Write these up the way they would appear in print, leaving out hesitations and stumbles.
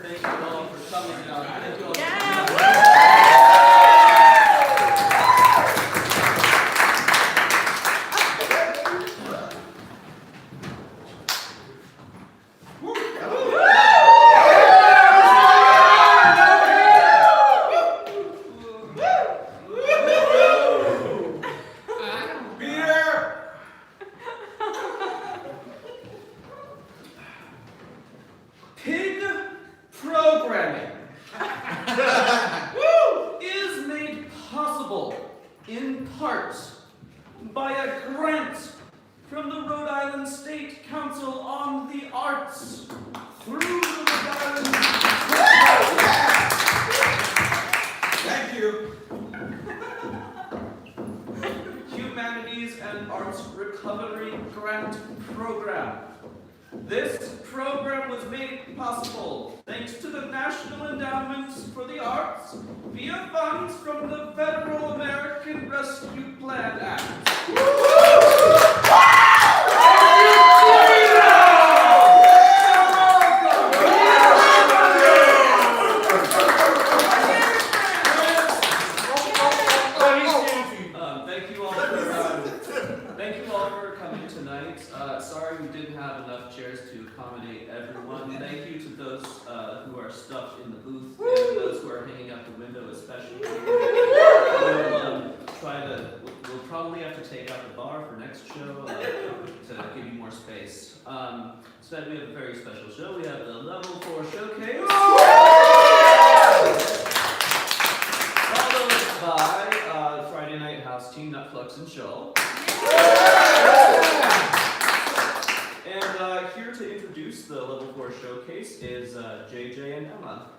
thank you all for coming out. Thank you all for coming Instead, we have a very special show. We have the Level 4 Showcase. Followed by Friday Night House Team, Nutflux, and Chull. And here to introduce the Level 4 Showcase is JJ and Emma.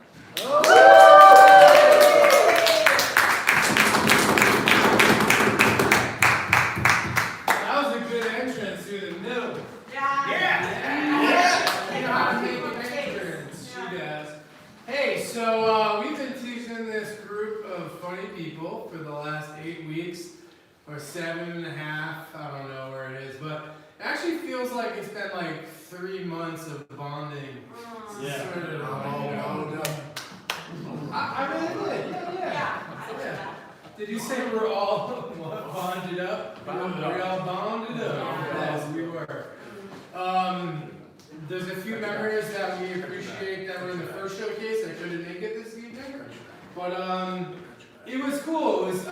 That was a good entrance through the middle. Hey, so we've been teaching this group of funny people for the last 8 weeks, or 7.5, I don't know where it is, but it actually feels like it's been like 3 months of bonding. Yeah. Sort of, I really did, yeah. Did you say we're all bonded up? We're all bonded up. Yes, we were. There's a few members that we appreciate that were in the first showcase that couldn't make it this evening. But it was cool. It was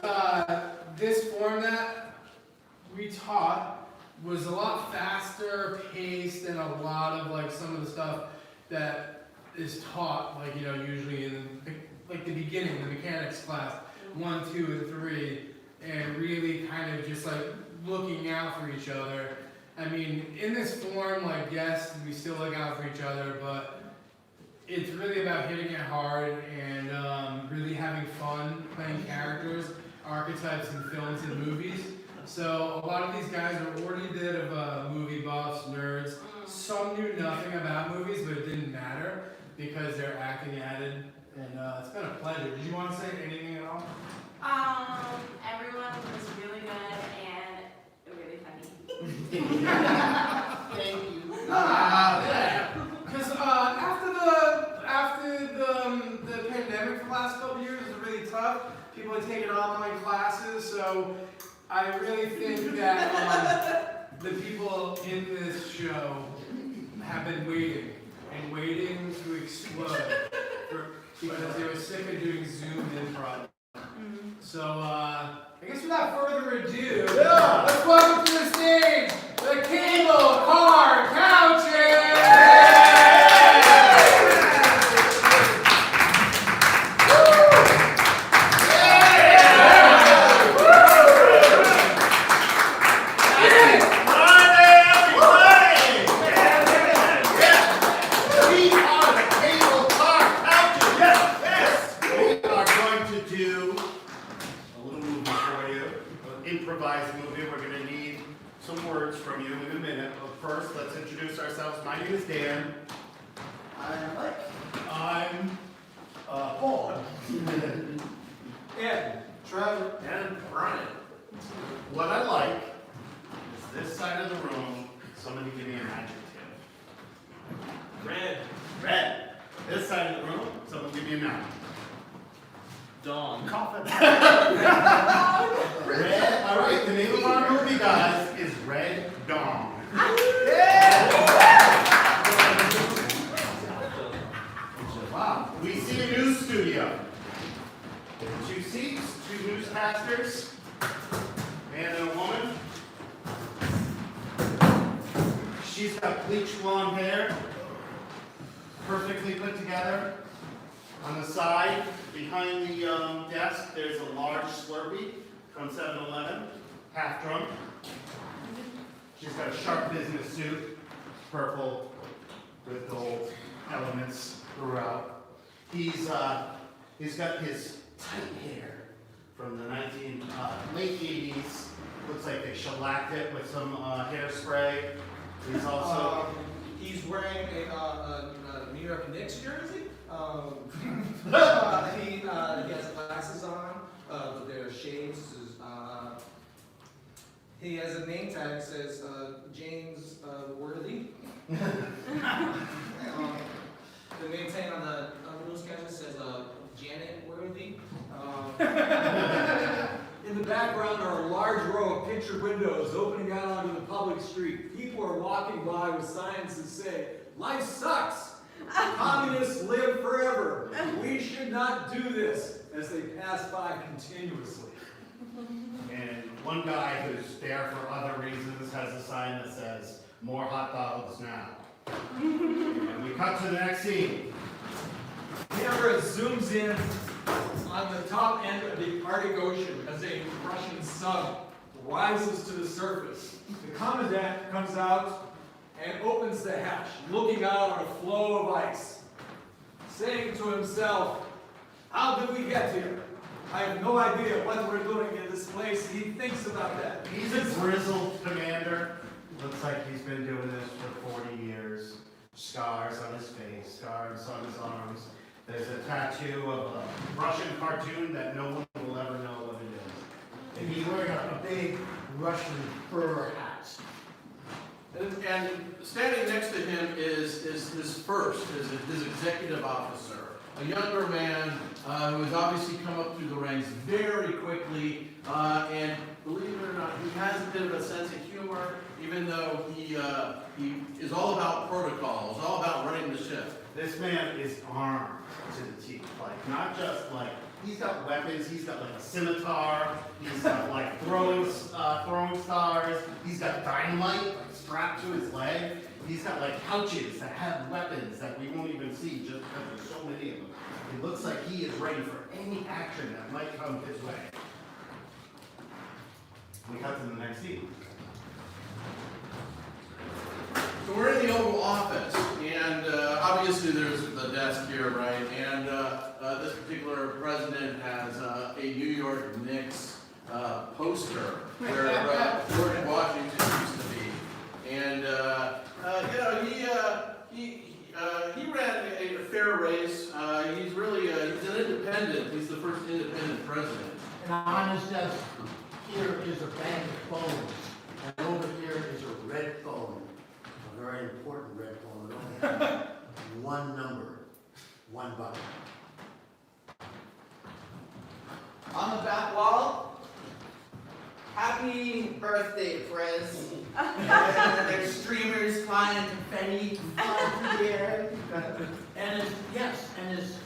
this format we taught was a lot faster paced than a lot of like some of the stuff that is taught, like, you know, usually in like the beginning, the mechanics class, 1, 2, and 3, and really kind of just like looking out for each other. I mean, in this form, like, yes, we still look out for each other, but it's really about hitting it hard and really having fun playing characters, archetypes in films and movies. So a lot of these guys are already a bit of movie buffs, nerds. Some knew nothing about movies, but it didn't matter because they're acting at it, and it's been a pleasure. Did you want to say anything at all? Everyone was really good and really funny. Thank you. Because after the pandemic for the last couple years was really tough. People had taken online classes, so I really think that the people in this show have been waiting and waiting to explode because they were sick of doing Zoom improv. So, I guess without further ado, let's welcome to the stage the Cable Car Couches! Improvised movie. We're going to need some words from you in a minute. But first, let's introduce ourselves. My name is Dan. I'm Mike. I'm Paul. Ed. Trevor. And Brian. What I like is this side of the room. Somebody give me an adjective. Red. Red. This side of the room, someone give me a mouth. Dawn. Coffin. Red. All right, the name of our movie, guys, is Red Dawn. Wow. We see a news studio. 2 seats, 2 newscasters, man and a woman. She's got bleached blonde hair, perfectly put together. On the side, behind the desk, there's a large Slurpee from 7-Eleven, half drunk. She's got a sharp business suit, purple with gold elements throughout. He's got his tight hair from the late 80s. Looks like they shellacked it with some hairspray. He's also He's wearing a New York Knicks jersey. He has glasses on, but they're shades. He has a name tag that says James Worthy. The name tag on the newscaster says Janet Worthy. In the background are a large row of picture windows opening out onto the public street. People are walking by with signs that say, "Life sucks! Communists live forever! We should not do this!" as they pass by continuously. And one guy who's there for other reasons has a sign that says, "More hot dogs now." And we cut to the next scene. Camera zooms in on the top end of the Arctic Ocean as a Russian sub rises to the surface. The commandant comes out and opens the hatch, looking out on a flow of ice, saying to himself, "How did we get here? I have no idea what we're doing in this place." He thinks about that. He's a grizzled commander. Looks like he's been doing this for 40 years. Scars on his face, scars on his arms. There's a tattoo of a Russian cartoon that no one will ever know what it is. And he's wearing a big Russian fur hat. And standing next to him is his executive officer, a younger man who has obviously come up through the ranks very quickly, and believe it or not, he has a bit of a sense of humor, even though he is all about protocols, all about running the ship. This man is armed to the teeth, like not just like he's got weapons. He's got like a scimitar. He's got like throwing stars. He's got dynamite like, strapped to his leg. He's got like pouches that have weapons that we won't even see just because there's so many of them. It looks like he is ready for any action that might come his way. We cut to the next scene. So we're in the Oval Office, and obviously there's the desk here, right? And this particular president has a New York Knicks poster where George Washington used to be. And he ran a fair race. He's really he's an independent. He's the first independent president. And on his desk, here is a bag of phones. And over here is a red phone. A very important red phone. It only has one number, one button. On the back wall, "Happy birthday, Prez." There's streamers flying confetti through the air. And his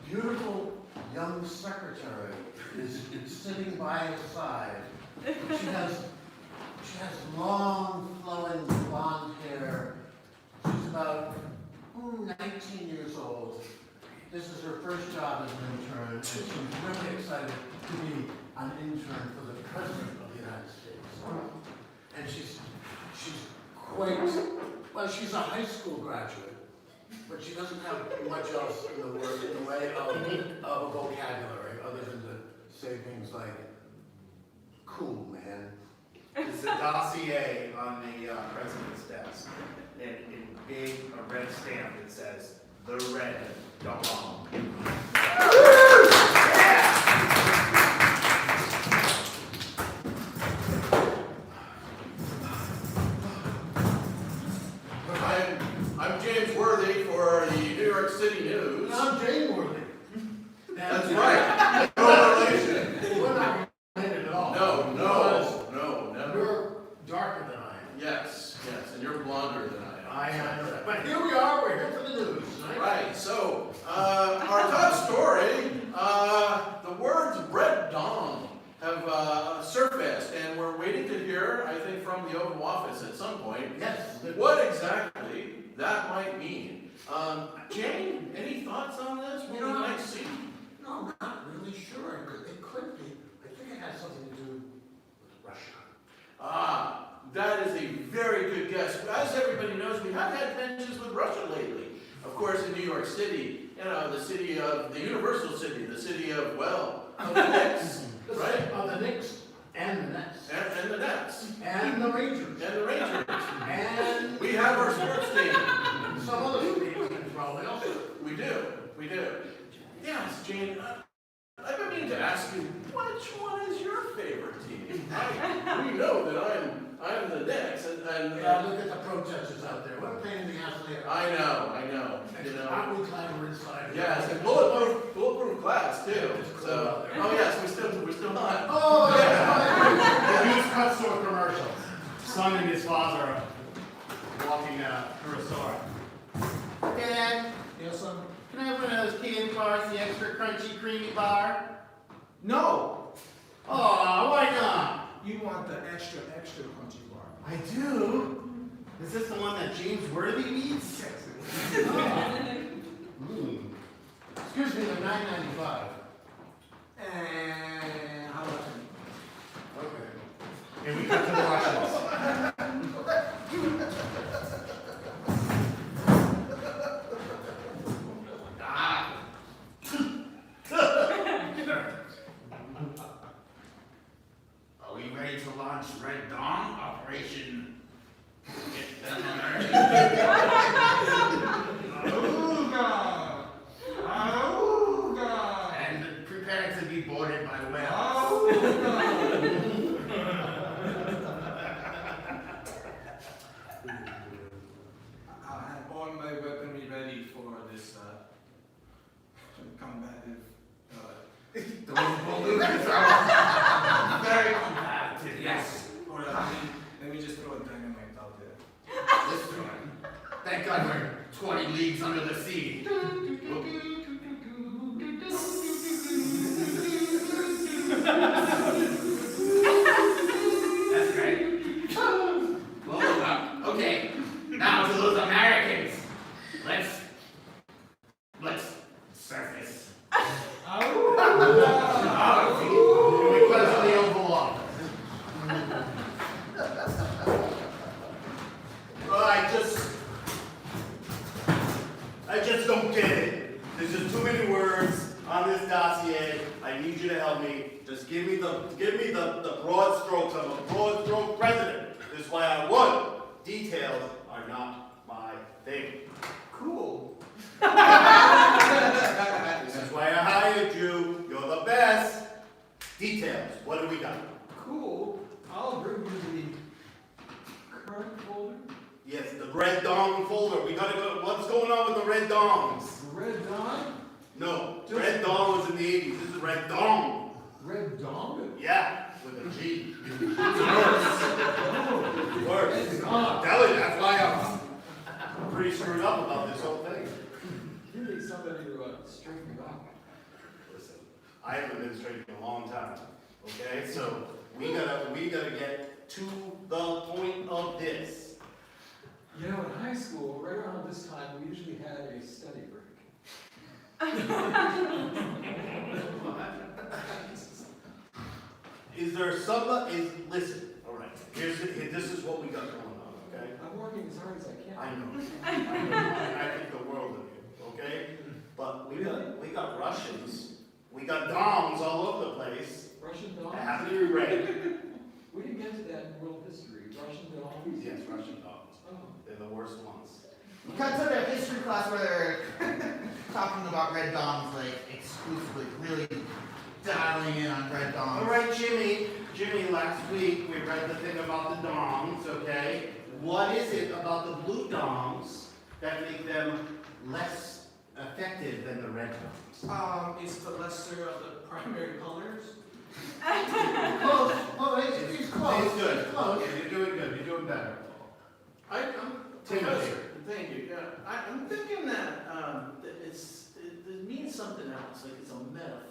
beautiful young secretary is sitting by his side. She has long, flowing blonde hair. She's about 19 years old. This is her first job as an intern, and she's really excited to be an intern for the President of the United States. And she's quite, well, she's a high school graduate, but she doesn't have much else in the way of a vocabulary other than to say things like, "Cool, man." It's a dossier on the president's desk. And in big, a red stamp, it says, "The Red Dawn." I'm James Worthy for the New York City News. news. I'm Jane Worthy. That's right. No relation. We're not related at all. No, Because never. you're darker than I am. Yes, and you're blonder than I am. I know that. But here we are, we're here for the news, right? Right, so, our top story, the words red dong have surfaced, and we're waiting to hear, I think, from the Oval Office at some point, Yes. what exactly that might mean. Jane, any thoughts on this? What we might see? No, not really sure. It could be. I think it has something to do with Russia. That is a very good guess. As everybody knows, we have had tensions with Russia lately. Of course, in New York City, the city of, the universal city, the city of, well, of the Knicks, right? Of the Knicks and the Nets. And the Nets. And the Rangers. And the Rangers. And We have our sports team. some other teams probably also. We do. Yes, Jane, I've been meaning to ask you, which one is your favorite team? We know that I'm the Knicks, and Yeah, look at the protesters out there. What a pain in the ass they are. I know, Aren't we glad we're inside? Yes, and bulletproof glass too. So, oh yes, we're still on. Oh, yeah. The news cuts to a commercial. Son and his father are walking through a store. Dad, Yes, son. can I have one of those candy bars, the extra crunchy, creamy bar? No, Aw, why not? you want the extra crunchy bar. I do. Is this the one that James Worthy eats? Excuse me, the $9.95. And how much? Okay. And we cut to the Russians. Are we ready to launch Red Dawn Operation? Get them American. And prepare to be boarded by whales. I have all my weaponry ready for this combative. Those balloons are very competitive, yes. Or let me just throw a dynamite out there. This one. Thank God we're 20 leagues under the sea. That's great. Well, okay, now to those Americans. Let's surface. And we cut to the Oval Office. Well, I just don't get it. There's just too many words on this dossier. I need you to help me. Just give me the broad strokes. I'm a broad stroke president. This is why I won. Details are not my thing. Cool. This is why I hired you. You're the best. Details. What do we got? Cool. I'll bring you the current folder. Yes, the red dong folder. We gotta go. What's going on with the red dongs? Red Dawn? No, red dong was in the 80s. This is red dong. Red Dawn? Yeah, with a G. Worse. Red Dawn. I'm telling you, that's why I'm pretty screwed up about this whole thing. You need somebody to straighten it out. Listen, I haven't been straight in a long time. Okay, so we gotta get to the point of this. You know, in high school, right around this time, we usually had a study break. Is there listen, all right, this is what we got going on, okay? I'm working as hard as I can. I know, I think the world of you, okay? But we got Russians, we got doms all over the place. Russian I dogs? have to be ready. We didn't get to that in world history. Russian dogs? Yes, Russian dogs, Oh. they're the worst ones. We cut to the history class where they're talking about red doms, like exclusively, really dialing in on red doms. All right, Jimmy, last week we read the thing about the doms, okay? What is it about the blue doms that make them less effective than the red dot? It's the lesser of the primary colors. Close, oh, it's close. It's good. It's close. Yeah, you're doing good. You're doing better. I'm Timothy. Professor, thank you, yeah. I'm thinking that, that it means something else, like it's a metaphor.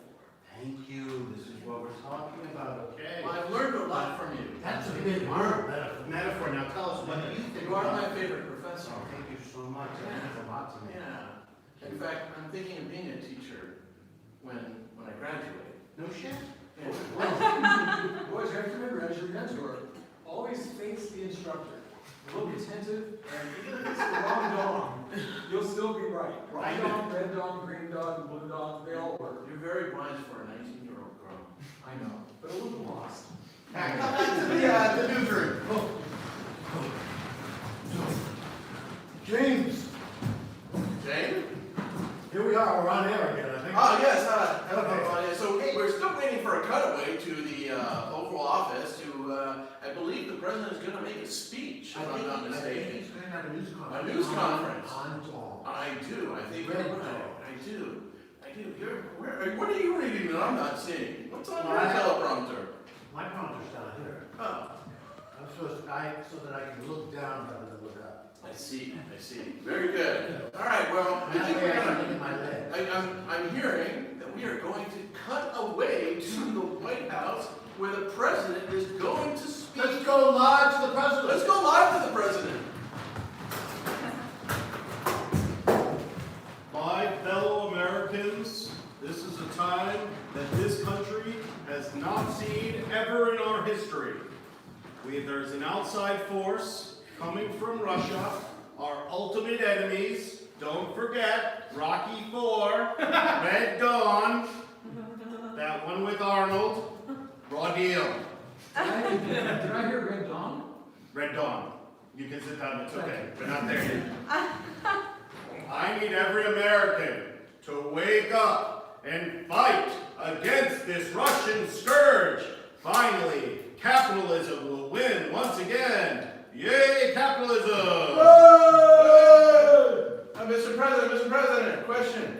Thank you. This is what we're talking about, okay? Well, I've learned a lot from you. That's a big word. Metaphor. Now tell us, what do you think? You are about- my favorite professor. Oh, thank you so much. That means a lot to me. Yeah. In fact, I'm thinking of being a teacher when I graduate. No shit. Yeah. Boys, you have to remember, as your mentor, always face the instructor. Look attentive, and even if it's the wrong dog, you'll still be right. Right dog, red dog, green dog, blue dog, they all work. You're very wise for a 19-year-old girl. I know, but a little lost. Alright, come back to the newsroom. James, Jane? here we are, we're on air again, I think. Oh, yes, hello. Okay. So we're still waiting for a cutaway to the Oval Office to, I believe the president is gonna make a speech, if I'm not I think mistaken. he's going to have a news conference. A news conference. On Tom. I do, I think Red you're right. dog. I do. What are you reading that I'm not seeing? What's on your Well, I- teleprompter? My prompter's down here. Oh, I'm supposed to, so that I can look down rather than look up. I see. Very good. All right, well, I That think way we're I can gonna, look at my leg. I'm hearing that we are going to cut away to the White House where the president is going to speak. Let's go live to the president. Let's go live to the president. My fellow Americans, this is a time that this country has not seen ever in our history. There's an outside force coming from Russia, our ultimate enemies. Don't forget, Rocky IV, Red Dawn, that one with Arnold, raw deal. Did I hear Red Dawn? Red Dawn. You can sit down, it's okay. We're not there yet. I need every American to wake up and fight against this Russian scourge. Finally, capitalism will win once again. Yay, capitalism! Mr. President, question.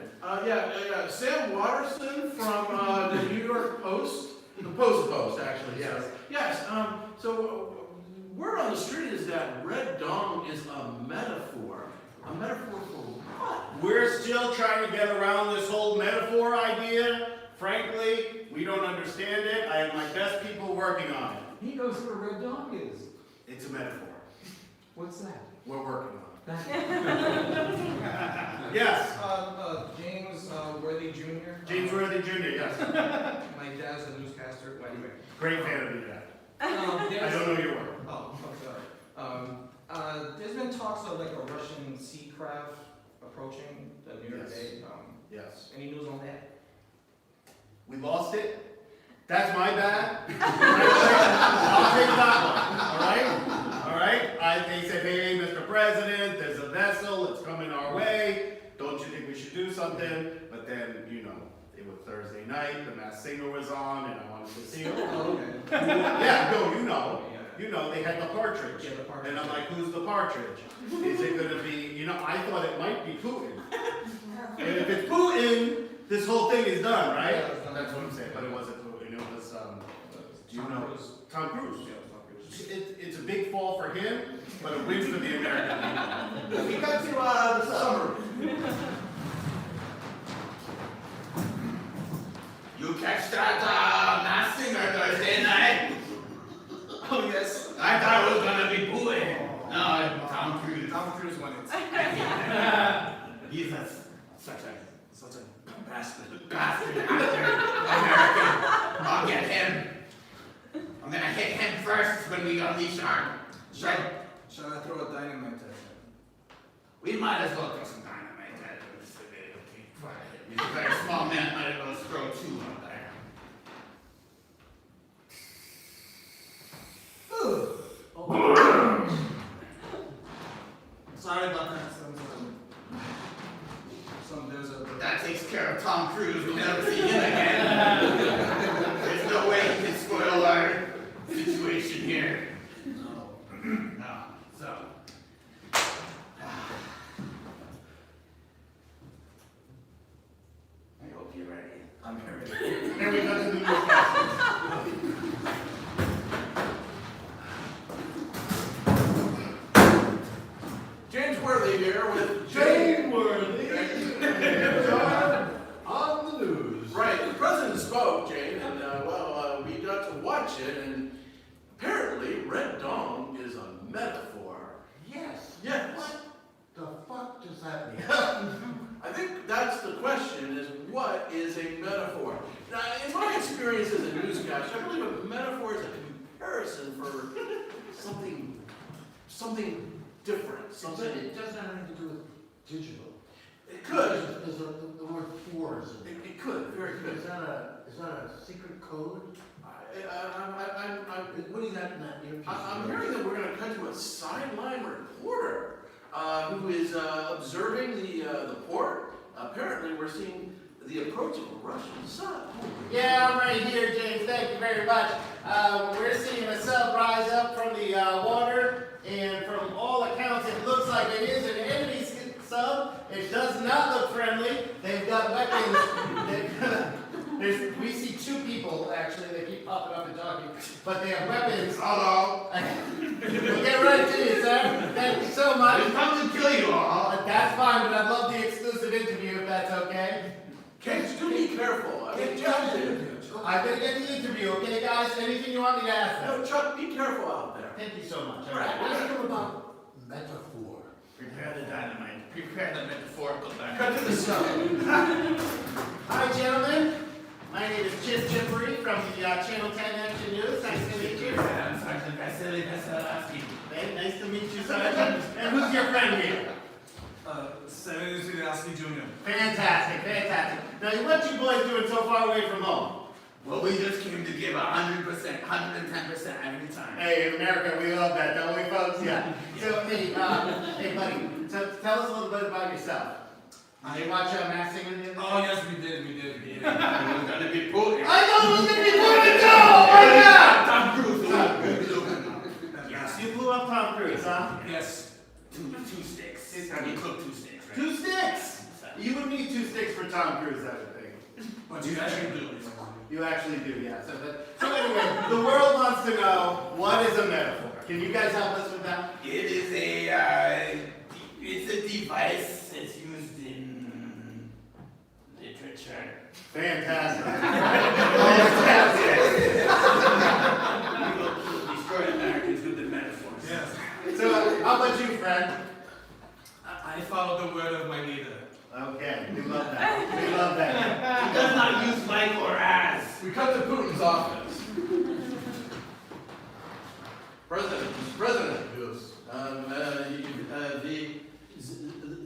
Sam Watterson from the New York Post, the Post actually, yes. Yes, so word on the street is that Red Dawn is a metaphor. A metaphor for what? We're still trying to get around this whole metaphor idea. Frankly, we don't understand it. I have my best people working on it. He knows what a red dog is. It's a metaphor. What's that? We're working on Thank you. it. Yes, James Worthy Jr. James Worthy Jr., yes. My dad's a newscaster. Well, anyway. Great fan of your dad. I There's- don't know your work. Oh, sorry. There's been talks of like a Russian sea craft approaching the New York Yes. Bay. Yes. Any news on that? We lost it. That's my bad. I'll take that one. All right? They said, hey, Mr. President, there's a vessel. It's coming our way. Don't you think we should do something? But then, it was Thursday night. The Masked Singer was on, and I wanted to see him. Oh, okay. Yeah, no, you know. Yeah. You know, they had the partridge. Yeah, the partridge. And I'm like, who's the partridge? Is it going to be, I thought it might be Putin. And if it's Putin, this whole thing is done, right? Yeah, it's done. That's what I'm saying, but it wasn't Putin. It was, do you know? Tom Cruise. Yeah, Tom Cruise. It's a big fall for him, but a win for the American people. We got to the summer. You catch that Masked Singer Thursday night? Oh yes. I thought it was gonna be Putin. No, Tom Cruise. Tom Cruise won it. He's such a bastard actor, American. I'll get him. I'm gonna hit him first when we unleash our red. Shall I throw a dynamite at him? We might as well throw some dynamite at him. He's a very small man, might as well throw two out there. Sorry about that. There's a. That takes care of Tom Cruise. We'll never see him again. There's no way he can spoil our situation here. No. So. I'm here. Then we go to the newscasters. James Worthy here with Jane Worthy, on the news. Right, the president spoke, Jane, and we got to watch it, and apparently Red Dong is a metaphor. Yes. Yes. What the fuck does that mean? I think that's the question, is what is a metaphor? Now, in my experience as a newscaster, I believe a metaphor is a comparison for something different, something. It doesn't have anything to do with digital. It could. There's the word fours in it. It could, very good. Is that a secret code? What do you got in that earpiece? I'm hearing that we're going to cut to a sideline reporter who is observing the port. Apparently, we're seeing the approach of a Russian sub. Yeah, I'm right here, James. Thank you very much. We're seeing a sub rise up from the water, and from all accounts, it looks like it is an enemy sub. It does not look friendly. They've got weapons. We see two people, actually. They keep popping up and talking, but they have weapons. Hello. We'll get right to you, sir. Thank you so much. We've come to kill you all. That's fine, but I'd love the exclusive interview if that's okay. Kids, do be careful. I mean, Chuck, I'm gonna get the interview, okay, guys? Anything you want me to ask them? no, Chuck, be careful out there. Thank you so much. All right. Ask him about metaphor. Prepare the dynamite. Prepare the metaphorical Cut dynamite. to the sub. Hi, gentlemen. My name is Chip Chippery from the Channel 10 Action News. Nice to meet you. I'm Sergeant Vasily Vasilevsky. Hey, nice to meet you, Sergeant. And who's your friend here? Seven Jr. Fantastic, fantastic. Now, what you boys doing so far away from home? Well, we just came to give 100%, 110% every time. Hey, in America, we love that, don't we, folks? Yeah. So, hey, hey, buddy, tell us a little bit about yourself. Did you watch Masked Singer the other day? Oh, yes, we did. It was gonna be Putin. I know it was gonna be Putin too! Oh my God! Tom Cruise. Yes, you blew up Tom Cruise, huh? Yes. Two sticks. I mean, cook 2 sticks, right? 2 sticks! You would need 2 sticks for Tom Cruise, I would think. But you actually do. You actually do, yeah. So anyway, the world wants to know, what is a metaphor? Can you guys help us with that? It is it's a device that's used in literature. Fantastic. We will destroy Americans with the metaphors. Yes. So, how about you, friend? I follow the word of my leader. Okay, we love that. We love that. He does not use like or as. We cut to Putin's office. President, yes.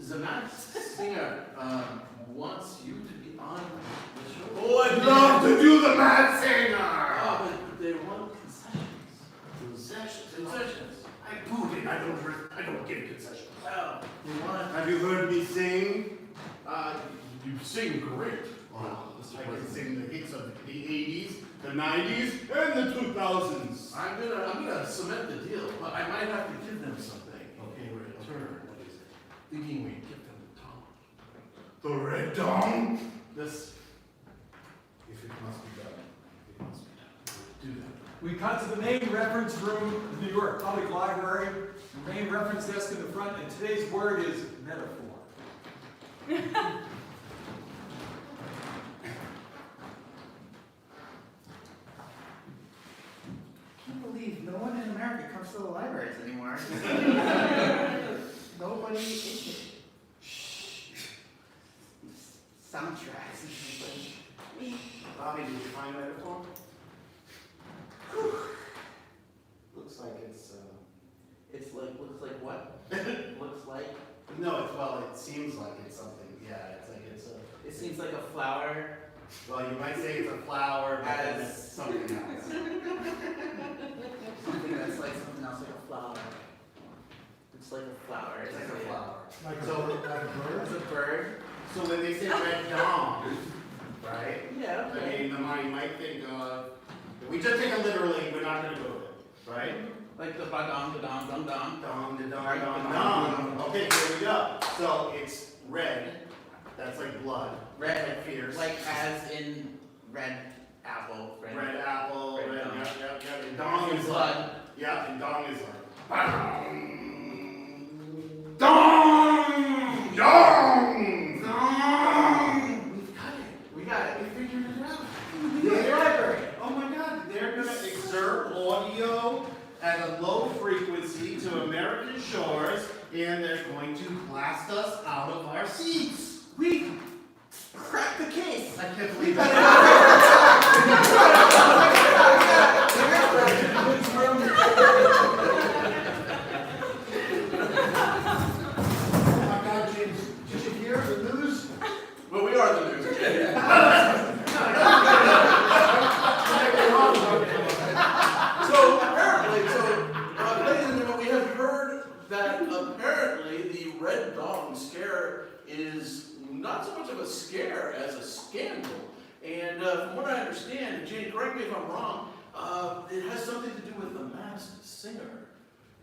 The Masked Singer wants you to be on the show. Oh, I'd love to do the Masked Singer. Oh, but they want concessions. Concessions. I Putin. I don't give concessions. Well, they want. Have you heard me sing? You sing great. Wow, I can sing the hits of the 80s, the 90s, and the 2000s. I'm gonna cement the deal, but I might have to give them something. Okay, In return. what is it? Thinking we give them the tongue. The Red Dong? This, if it must be done, it must be done. Do that. We cut to the main reference room of the New York Public Library. The main reference desk in the front, and today's word is metaphor. I can't believe no one in America comes to the libraries anymore. Nobody is soundtracks and things like. Bobby, did you find metaphor? Looks like Looks like what? Looks like. No, it seems like it's something. Yeah, it's a. It seems like a flower. Well, you might say it's a flower, but then As- it's something else. Something that's like something else, like a flower. It's like a flower. It's like a flower. Like So- like a bird? It's a bird. So when they say Red Dong, right? Yeah. I mean, the mind you might think of. We just take it literally. We're not going to go with it, right? Like the ba-dong, da-dong, dong-dong. Dong, da, dong, dong, dong. Okay, here we go. So it's red. That's like blood. Red, Like fierce. like as in red apple. Red apple, red red, dong. yep. And dong is Blood. like, yeah, and dong is like, Dong! dong! We got it. We figured it out. Oh my God, they're gonna exert audio at a low frequency to American shores, and they're going to blast us out of our seats. We cracked the case. I can't believe it. Oh my God, James, did you hear the news? Well, we are the news. So apparently, ladies and gentlemen, we have heard that apparently the red dong scare is not so much of a scare as a scandal. And from what I understand, Jane, correct me if I'm wrong, it has something to do with the Masked Singer.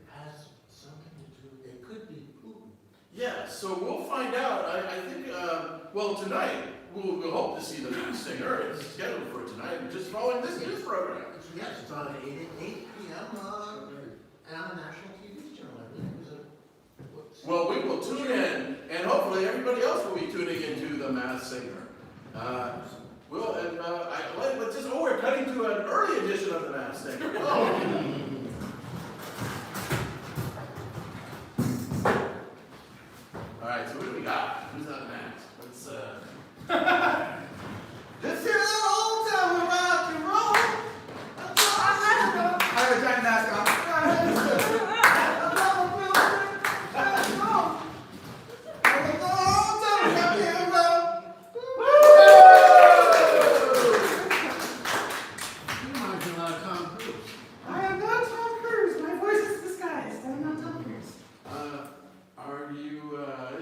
It has something to do, it could be Putin. Yeah, so we'll find out. I think, well, tonight, we'll hope to see the Masked Singer. It's scheduled for tonight, just following this news program. Yes, it's on at 8 p.m. And on a national TV channel, I believe. Well, we will tune in, and hopefully everybody else will be tuning into the Masked Singer. We're cutting to an early edition of the Masked Singer. Oh. All right, so what do we got? Who's not next? Let's This is an old time rock and roll. I have a giant mask on. You reminds me a lot of Tom Cruise. I am not Tom Cruise. My voice is disguised. I'm not Tom Cruise. Are you,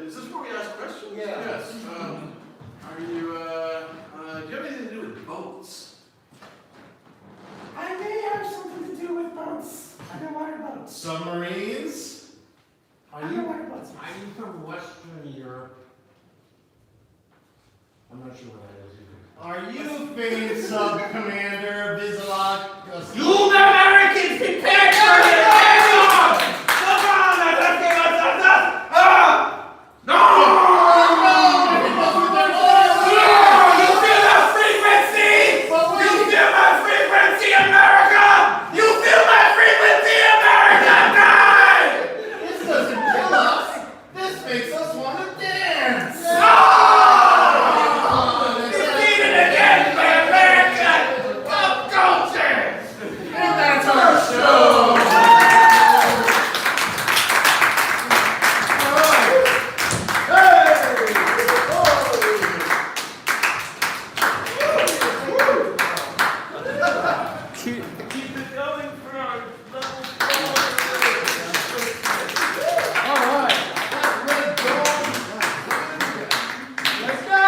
is this where we ask questions? Yeah. Yes. Are you, do you have anything to do with boats? I may have something to do with boats. Underwater boats. Submarines? Underwater boats. Are you from Western Europe? I'm not sure what that is either. Are you famed sub-commander Vizalak? You Americans prepare for it! No! You feel that frequency? You feel my frequency, America? You feel my frequency, America? Die! This doesn't kill us. This makes us want to dance. No! Defeated again by American pop culture! And that's our show. Keep it going for our level 4. All right, that red dong. Let's go.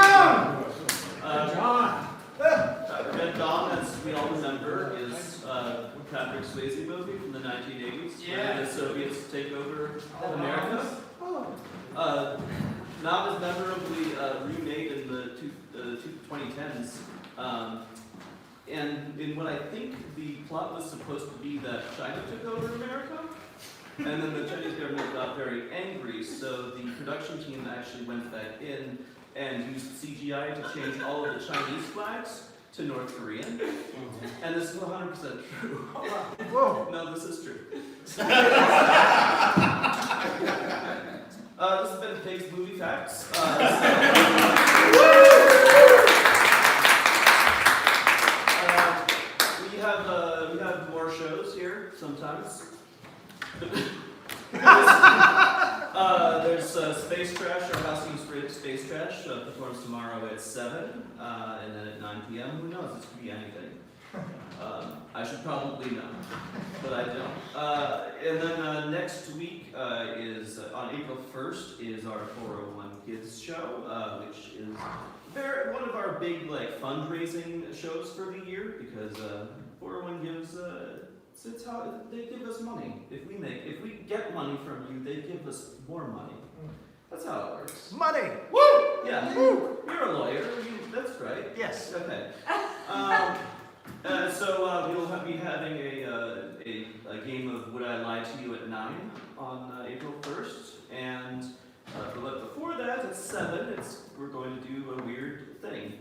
Red Dawn, as we all remember, is Patrick Swayze movie from the 1980s, where the Soviets take over America. Not as memorably remade in the 2010s. And in what I think the plot was supposed to be that China took over America, and then the Chinese government got very angry, so the production team actually went back in and used CGI to change all of the Chinese flags to North Korean. And this is 100% true. Whoa. No, this is true. This has been Pig's Movie Facts. We have more shows here sometimes. There's Space Trash, our house use Space Trash, performs tomorrow at 7, and then at 9 p.m. Who knows? This could be anything. I should probably know, but I don't. And then next week is on April 1st is our 401 Kids show, which is one of our big fundraising shows for the year, because 401 gives it's how they give us money. If we get money from you, they give us more money. That's how it works. Money! Yeah, you're a lawyer. That's right. Yes. Okay. So we'll be having a game of Would I Lie to You at 9 on April 1st, and but before that at 7, we're going to do a weird thing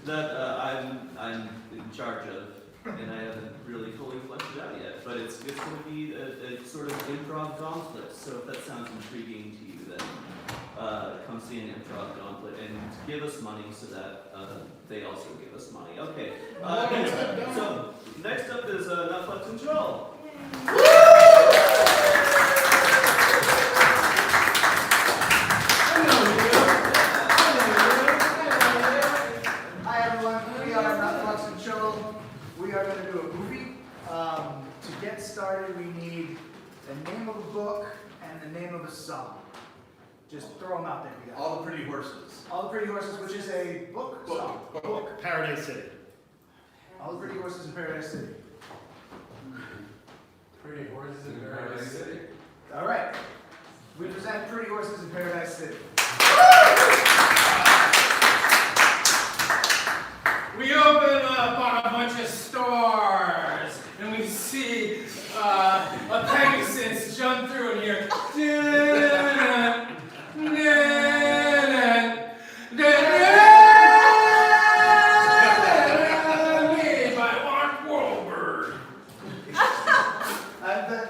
that I'm in charge of, and I haven't really fully fleshed it out yet. But it's going to be a sort of improv gauntlet. So if that sounds intriguing to you, then come see an improv gauntlet and give us money so that they also give us money. Okay. So next up is Nutflux and Chull. Hi everyone, we are Nutflux and Chull. We are going to do a movie. To get started, we need the name of a book and the name of a song. Just throw them out there, you guys. All the Pretty Horses. All the Pretty Horses, which is a book song. Book, Paradise City. All the Pretty Horses in Paradise City. Pretty horses in Paradise City. All right. We present Pretty Horses in Paradise City. We open up on a bunch of stars, and we see a Pegasus jump through and hear. Made by Mark Wahlberg.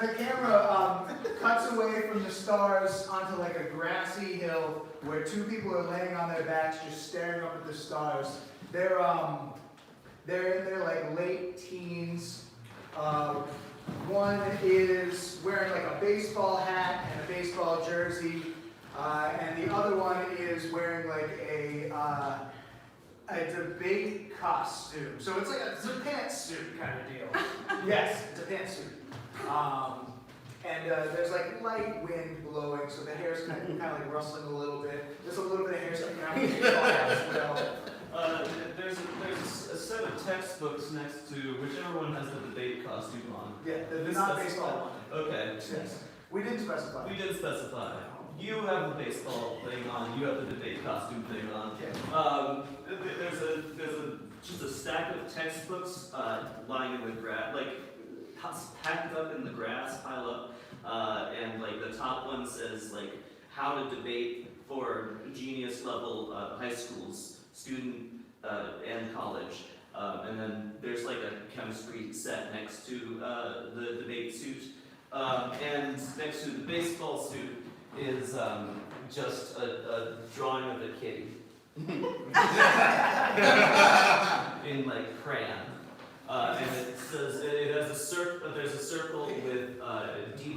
The camera cuts away from the stars onto like a grassy hill where two people are laying on their backs just staring up at the stars. They're in their like late teens. One is wearing like a baseball hat and a baseball jersey, and the other one is wearing like a debate costume. So it's like it's a pantsuit kind of deal. Yes, it's a pantsuit. And there's like light wind blowing, so the hair's kind of like rustling a little bit. There's a little bit of hair sticking out of the baseball hat as well. There's a set of textbooks next to whichever one has the debate costume on. Yeah, the Did we non-baseball specify? one. Okay. Yes. We didn't specify. We did specify. You have the baseball thing on. You have the debate costume thing on. Okay. There's just a stack of textbooks lying in the grass, like packed up in the grass, pile up, and like the top one says like how to debate for genius level high schools, student and college. And then there's like a chemistry set next to the debate suit. And next to the baseball suit is just a drawing of a kitty. In like crayon. And it says, it has there's a circle with D- in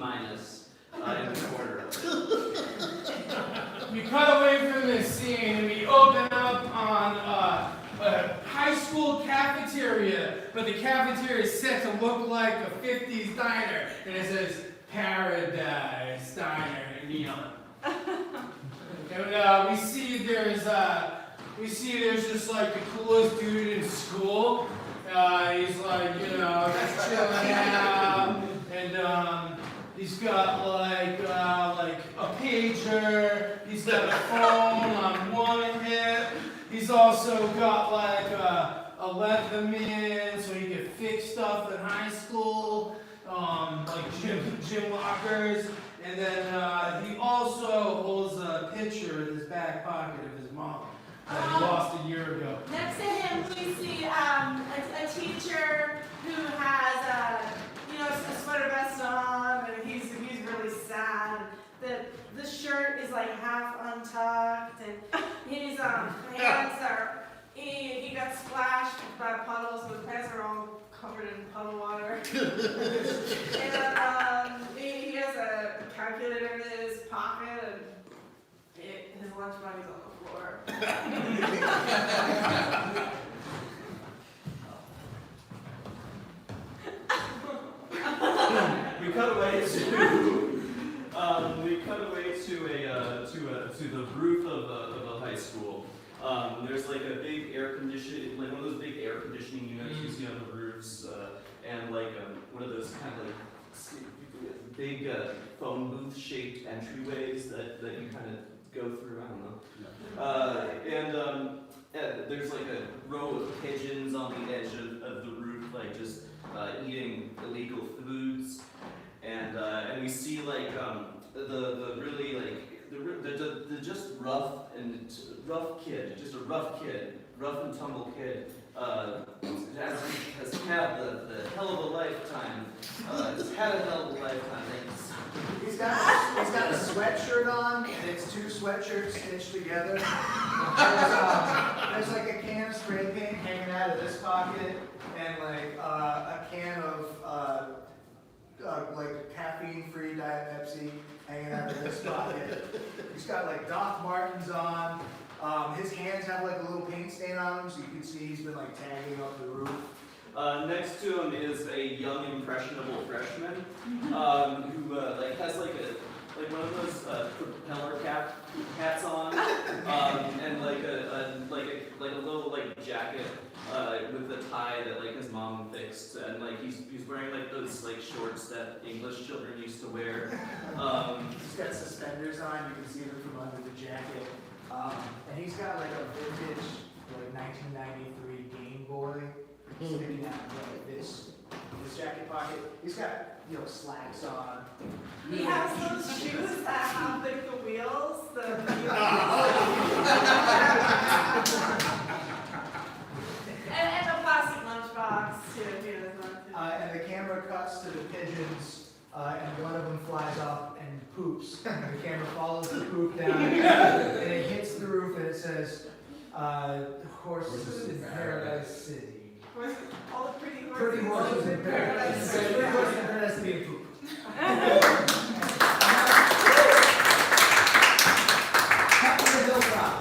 the corner of it. We cut away from this scene and we open up on a high school cafeteria, but the cafeteria is set to look like a 50s diner, and it says Paradise Diner in neon. And we see there's just like the coolest dude in school. He's like, just chilling out, and he's got like a pager. He's got a phone on one hip. He's also got like a Leatherman, so he can fix stuff in high school, like gym lockers. And then he also holds a picture in his back pocket of his mom that he lost a year ago. Next to him, we see a teacher who has a sweater vest on, and he's really sad. The shirt is like half untucked, and his hands are he got splashed by puddles, so his pants are all covered in puddle water. And he has a calculator in his pocket, and his lunch money's on the floor. We cut away to the roof of a high school. There's like a big air conditioning, like one of those big air conditioning units you see on the roofs, and like one of those kind of like big phone booth shaped entryways that you kind of go through. I don't know. And there's like a row of pigeons on the edge of the roof, like just eating illegal foods. And we see like the really like the just rough kid, rough and tumble kid, has had the hell of a lifetime. Has had a hell of a lifetime. He's got a sweatshirt on, and it's two sweatshirts stitched together. There's like a can of spray paint hanging out of this pocket, and like a can of like caffeine-free Diet Pepsi hanging out of this pocket. He's got like Doc Martens on. His hands have like a little paint stain on them, so you can see he's been like tagging up the roof. Next to him is a young impressionable freshman who like has like one of those propeller hats on and like a little like jacket with a tie that like his mom fixed, and like he's wearing like those like shorts that English children used to wear. He's got suspenders on, you can see them from under the jacket. And he's got like a vintage like 1993 Game Boy sticking out of like this jacket pocket. He's got, you know, slacks on. He has those shoes that have like the wheels, and the plastic lunchbox too. And the camera cuts to the pigeons, and one of them flies up and poops. And the camera follows the poop down, and it hits the roof, and it says, "Horses in Paradise City." All the pretty horses. Pretty horses in Paradise City. Pretty horses in Paradise City. Poop. Cut to the hilltop.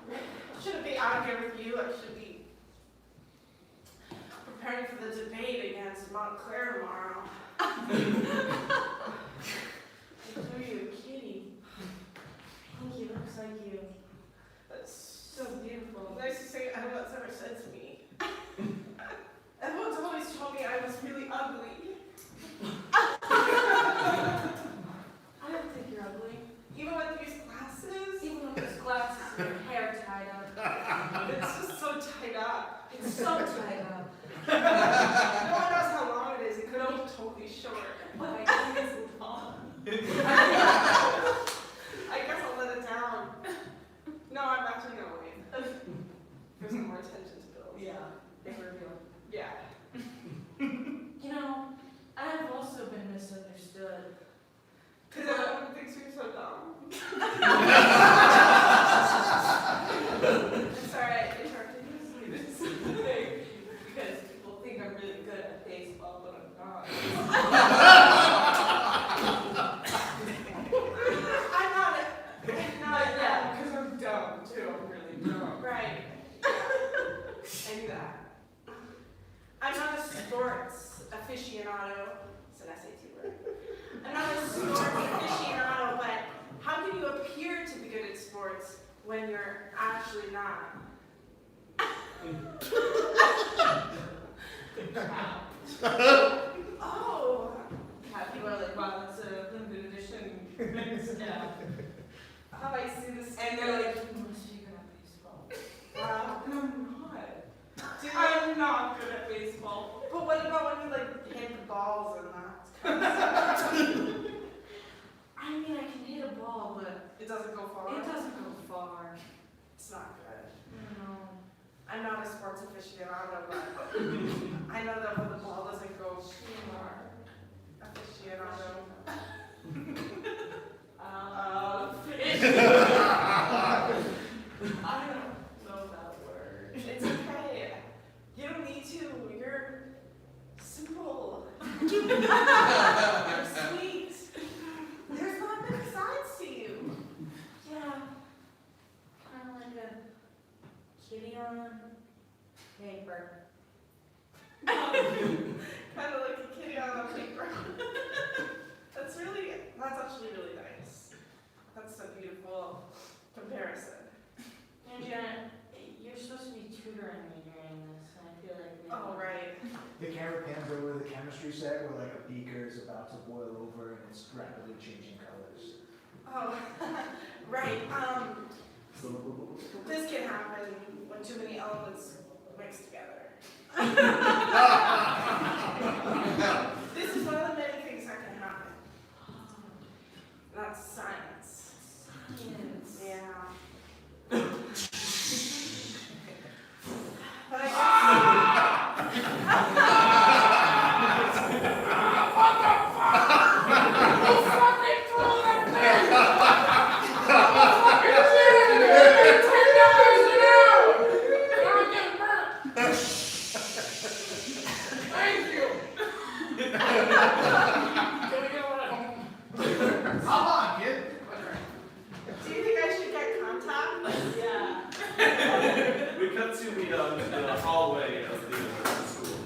I shouldn't be out here with you. I should be preparing for the debate against Montclair tomorrow. I drew you a kitty. Thank you. Looks like you. That's so beautiful. Nicest thing anyone's ever said to me. Everyone's always told me I was really ugly. I don't think you're ugly. Even with these glasses? Even with those glasses and your hair tied up. It's just so tied up. It's so tied up. No one knows how long it is. It could have been totally short. But I think it's long. I guess I'll let it down. No, I'm actually gonna wait. There's some more attention to build. Yeah, big reveal. Yeah. You know, I've also been misunderstood. Because everyone thinks you're so dumb. I'm sorry I interrupted you. Because people think I'm really good at baseball, but I'm not. I'm not yet, because I'm dumb too. I'm really dumb. Right. I knew that. I'm not a sports aficionado. It's an SAT word. I'm not a sports aficionado, but how can you appear to be good at sports when you're actually not? Oh. Yeah, people are like, wow, that's a limited edition. Yeah. Have I seen this? And they're like, you must be good at baseball. Wow. And I'm not. I'm not good at baseball. But what about when you like hit the balls and that? I mean, I can hit a ball, but It doesn't go far. it doesn't go far. It's not good. No. I'm not a sports aficionado, but I know that when the ball doesn't go far, aficionado. I don't know that word. It's okay. You don't need to. You're simple. You're sweet. There's not many sides to you. Yeah. Kind of like a kitty on paper. Kind of like a kitty on a paper. That's actually really nice. That's a beautiful comparison. And Janet, you're supposed to be tutoring me during this. I feel like. Oh, right. The camera pans over the chemistry set where like a beaker is about to boil over and it's rapidly changing colors. Oh, right. This can happen when too many elements mix together. This is one of the many things that can happen. That's science. Yeah. But I Come on, kid. do you think I should get contact? Yeah. We cut to the hallway of the school.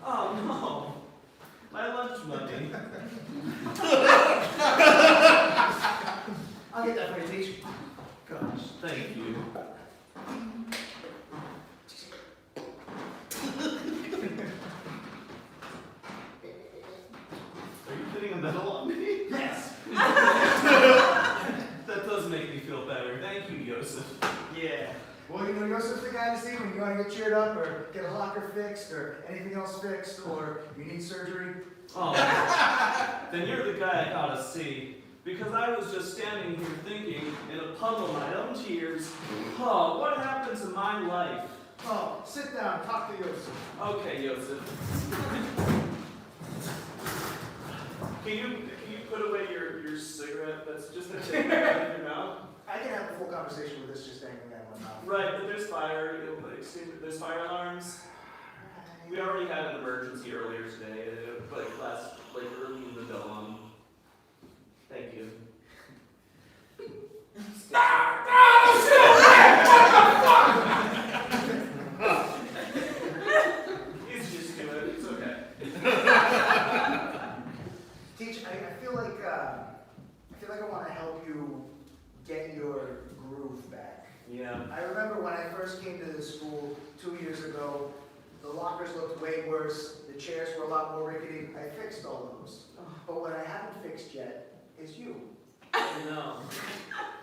Oh no, my lunch money. I'll get that for you, teacher. Gosh, thank you. Are you putting a medal on me? Yes. That does make me feel better. Thank you, Joseph. Yeah. Well, you know, Joseph's the guy to see when you want to get cheered up or get a locker fixed or anything else fixed or you need surgery. Oh, then you're the guy I gotta see. Because I was just standing here thinking, in a puddle of my own tears, oh, what happened to my life? Oh, sit down, talk to Joseph. Okay, Joseph. Can you put away your cigarette that's just a tip out of your mouth? I can have a full conversation with this just hanging out in my mouth. Right, but there's fire, there's fire alarms. We already had an emergency earlier today, early in the dawn. Thank you. He's used to it, it's okay. Teach, I feel like I want to help you get your groove back. Yeah. I remember when I first came to this school 2 years ago, the lockers looked way worse, the chairs were a lot more rickety. I fixed all those. But what I haven't fixed yet is you. No.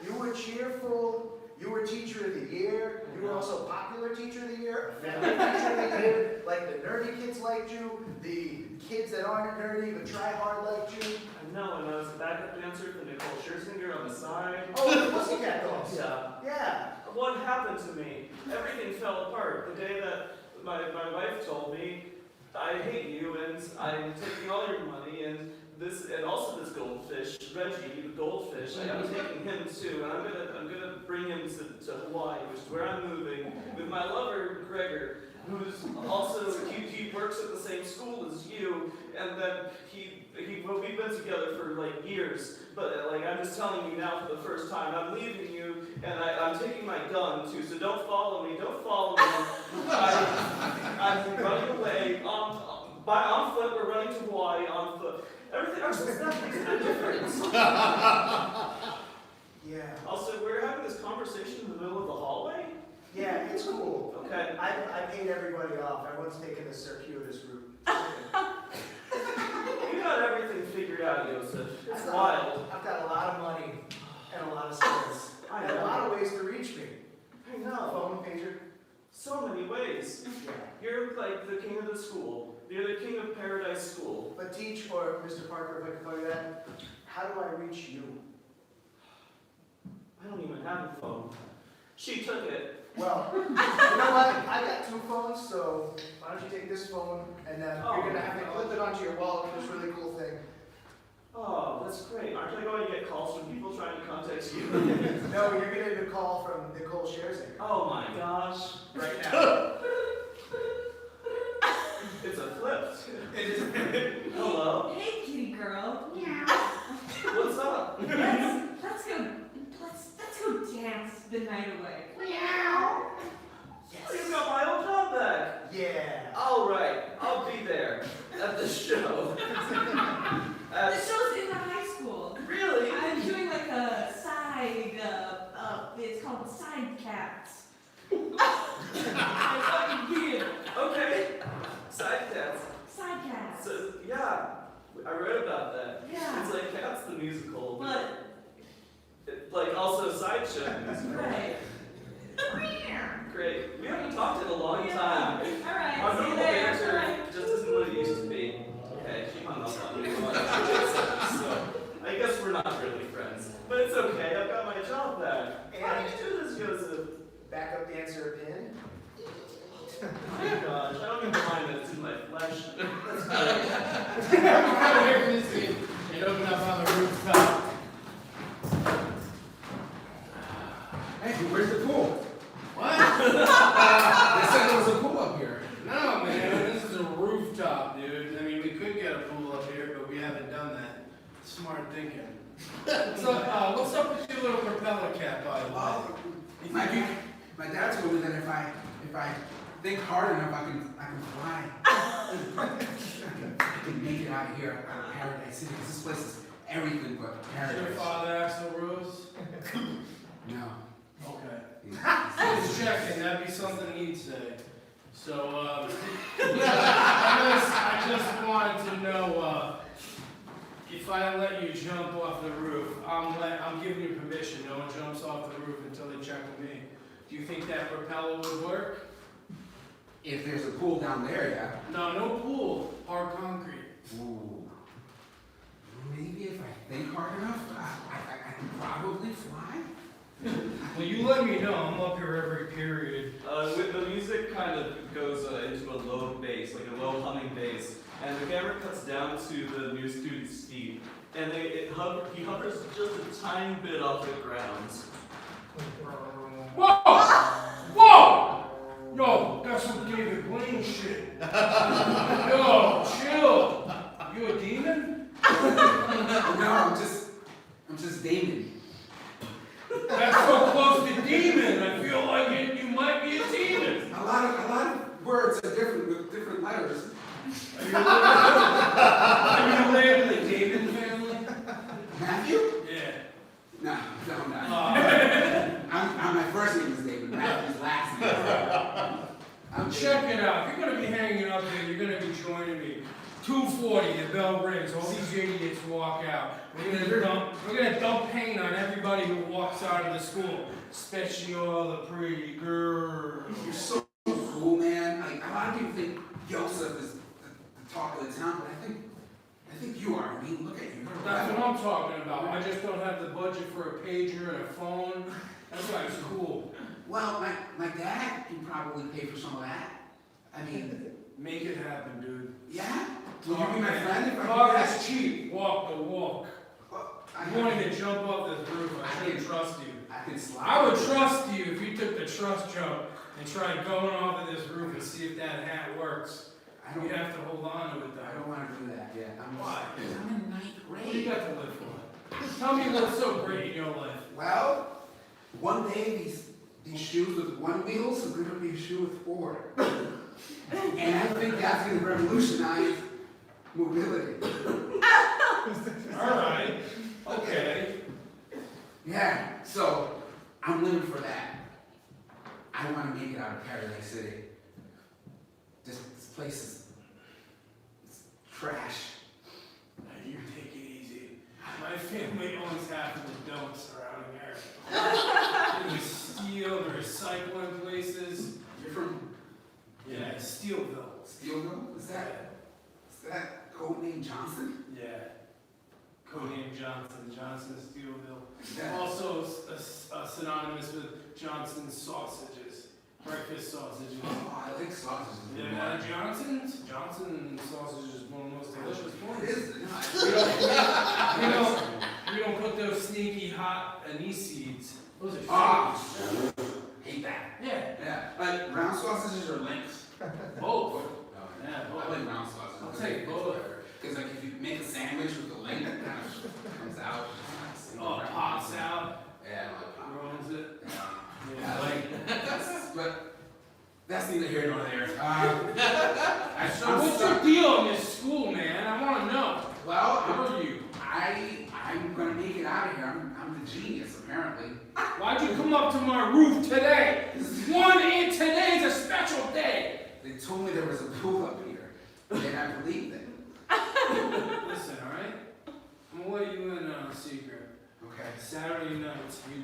You were cheerful, you were teacher of the year, you were also popular teacher of the year, family teacher of the year, like the nerdy kids liked you, the kids that aren't nerdy but try hard liked you. I know, and I was a backup dancer for Nicole Scherzinger on the side. Oh, the Pussycat Dolls. Yeah. Yeah. What happened to me? Everything fell apart the day that my wife told me, I hate you and I'm taking all your money and also this goldfish, Reggie, the goldfish, I'm taking him too, and I'm gonna bring him to Hawaii, which is where I'm moving, with my lover, Gregor, who's also, he works at the same school as you, and then we've been together for like years, but like I'm just telling you now for the first time, I'm leaving you, and I'm taking my gun too, so don't follow me. I'm running away on foot, we're running to Hawaii on foot. Everything, our stuff makes no difference. Yeah. Also, we're having this conversation in the middle of the hallway? Yeah, it's cool. Okay. I paid everybody off. Everyone's taking the circuitous route. You got everything figured out, Joseph. It's wild. I've got a lot of money and a lot of skills. I And a know. lot of ways to reach me. I know. Phone, pager. So many ways. Yeah. You're like the king of the school. You're the king of Paradise School. But teach, or Mr. Parker, if I can call you that, how do I reach you? I don't even have a phone. She took it. Well, you know what? I got 2 phones, so why don't you take this phone and then you're gonna have to clip it onto your wallet with this really cool thing. Oh, that's great. Aren't I going to get calls from people trying to contact you? No, you're gonna get a call from Nicole Scherzinger. Oh my gosh. Right now. It's a flip. Hello? Hey, kitty girl. Meow. What's up? Let's go dance the night away. Meow. You got my old job back. Yeah. All right, I'll be there at the show. The show's in the high school. Really? I'm doing like a side, it's called side cap cats. I fucking can't. Okay. Side cats. Side cats. So yeah, I read about that. Yeah. It's like Cats the musical, But, like also Sideshow the musical. right. Great. We haven't talked in a long time. Alright, Our see you normal later. banter Alright. just isn't what it used to be. Okay, she hung up on me. So I guess we're not really friends, but it's okay. I've got my job back. How do you do this, Joseph? Backup dancer pin. Oh my gosh, I don't even mind that it's in my flesh. That's great. I'm kind of here for this scene. It opened up on the rooftop. Hey, where's the pool? What? They said there was a pool up here. No, man, this is a rooftop, dude. I mean, we could get a pool up here, but we haven't done that. Smart thinking. What's up with your little propeller cap, by the way? Well, my dad told me that if I think hard enough, I can fly. I can make it out of here, out of Paradise City, because this place is everything but Is paradise. your father Axl Rose? No. Okay. Just checking, that'd be something he'd say. So, I just wanted to know, if I let you jump off the roof, I'm giving you permission. No one jumps off the roof until they check with me. Do you think that propeller would work? If there's a pool down there, yeah. No pool, hard concrete. Ooh. Maybe if I think hard enough, I can probably fly. Well, you let me know. I'm up here every period. With the music kind of goes into a low bass, like a low humming bass, and the camera cuts down to the new student's feet, and he hovers just a tiny bit off the ground. Whoa! Whoa! Yo, that's some David Blaine shit. Yo, chill. You a demon? No, I'm just Damon. That's so close to demon. I feel like you might be a demon. A lot of words are different with different letters. Are you related to the Damon family? Matthew? Yeah. No, I'm not. Oh. My first name is David. Matthew's last name. Check it out. If you're gonna be hanging up there, you're gonna be joining me. 2:40, the bell rings. All these idiots walk out. We're gonna dump paint on everybody who walks out of the school, especially all the pretty girls. You're so cool, man. Like, a lot of people think Joseph is the talk of the town, but I think you are. I mean, look at you. That's what I'm talking about. I just don't have the budget for a pager and a phone. That's why it's cool. Well, my dad can probably pay for some of that. I mean, Make it happen, dude. yeah? Will you be my friend if I do Talk that? is cheap. Walk the walk. Well, You wanted to jump off this roof. I shouldn't trust you. I can slide. I would trust you if you took the trust jump and tried going off of this roof and see if that hat works. I don't, You'd have to hold on to it I though. don't want to do that yet. Why? I'm in ninth What do you grade. got to live for? Tell me what's so great in your life. Well, one day these shoes with one wheels are going to be a shoe with four. And I think that's going to revolutionize mobility. All right. Okay. Yeah, so I'm living for that. I want to make it out of Paradise City. This place is it's trash. Now you take it easy. My family owns half of the dumps around here. There's steel, the recycling places. You're from Yeah, Steelville. Steelville? Is that code name Johnson? Yeah. Codename Johnson, Johnson Steelville. Is that- Also synonymous with Johnson's sausages. Breakfast sausages. Oh, I like sausages. Yeah, Johnson's sausage is one of the most delicious What ones. is it? We don't put those sneaky hot anise seeds. Those are Ah, hate that. Yeah. Yeah, like round sausages or links? Both. Yeah, Yeah, I like round sausages. I'll take both. Because like if you make a sandwich with the link, it kind of comes out. Oh, it pops out, Yeah, I like pop. ruins it. Yeah. Yeah. I like but that's neither here nor there. So what's your deal in this school, man? I want to know. Well, How are you? I'm gonna make it out of here. I'm the genius, apparently. Why'd you come up to my roof today? Today's a special day. They told me there was a pool up here, and I believed them. Listen, alright? I'm gonna let you in on a secret. Okay. Saturday nights, we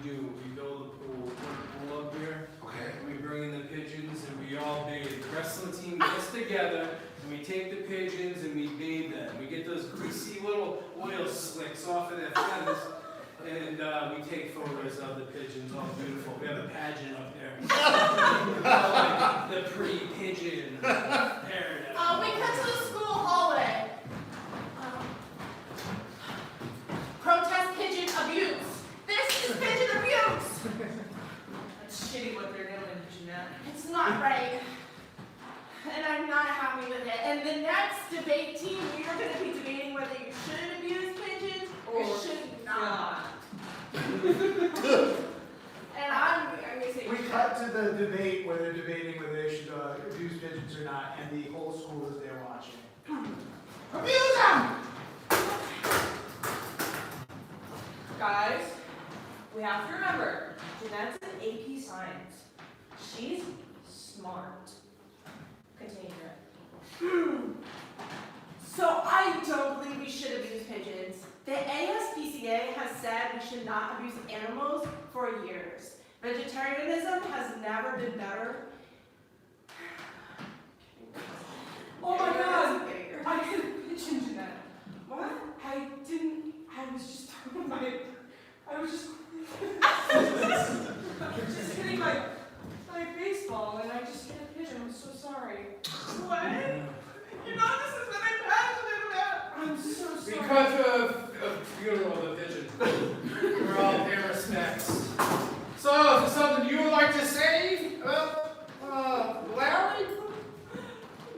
build a pool, put a pool up here. Okay. We bring in the pigeons and we all bathe. The wrestling team gets together and we take the pigeons and we bathe them. We get those greasy little oil slicks off of their feathers and we take photos of the pigeons, all beautiful. We have a pageant up there. The pretty pigeon paradise. We cut to the school hallway. Protest pigeon abuse. This is pigeon abuse. It's shitty what they're doing, Jeanette. It's not right. And I'm not happy with it. And the next debate team, we are going to be debating whether you should abuse pigeons or should not. And I'm going to say We cut to the debate where they're debating whether they should abuse pigeons or not, and the whole school is there watching. Abuse them! Guys, we have to remember, Jeanette's in AP Science. She's smart. Continue, Jeanette. So I don't believe we should abuse pigeons. The ASPCA has said we should not abuse animals for years. Vegetarianism has never been better. Oh my God! Bigger. I hit a pigeon, Jeanette. What? I was just throwing I was just hitting my baseball and I just hit a pigeon. I'm so sorry. What? You know this is what I'm passionate about. I'm so We sorry. cut to a funeral of the pigeon. We're all pay respects. So, is there something you would like to say? Larry?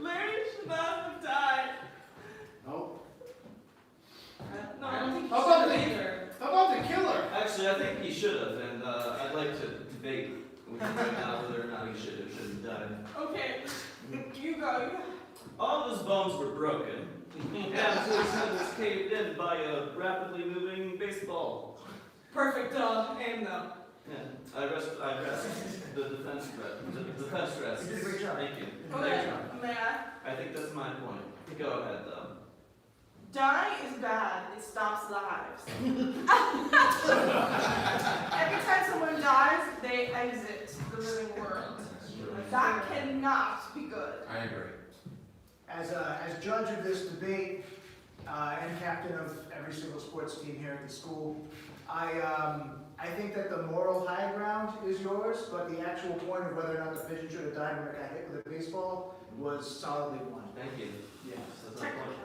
Larry should not have died. Nope. No, I don't think How about you the- should either. How about the killer? Actually, I think he should have, and I'd like to debate with him right now whether or not he should have, shouldn't have died. Okay, you go. All of his bones were broken, and his head was caved in by a rapidly moving baseball. Perfect, aim though. Yeah, I rest the defense threat. The defense rest. You did a great job. Thank you. Okay, may I? I think that's my point. Go ahead, though. Dying is bad. It stops lives. Every time someone dies, they exit the living world. That cannot be good. I agree. As judge of this debate and captain of every single sports team here at the school, I think that the moral high ground is yours, but the actual point of whether or not the pigeon should have died when it got hit with a baseball was solidly won. Thank you. Yes. That's my point.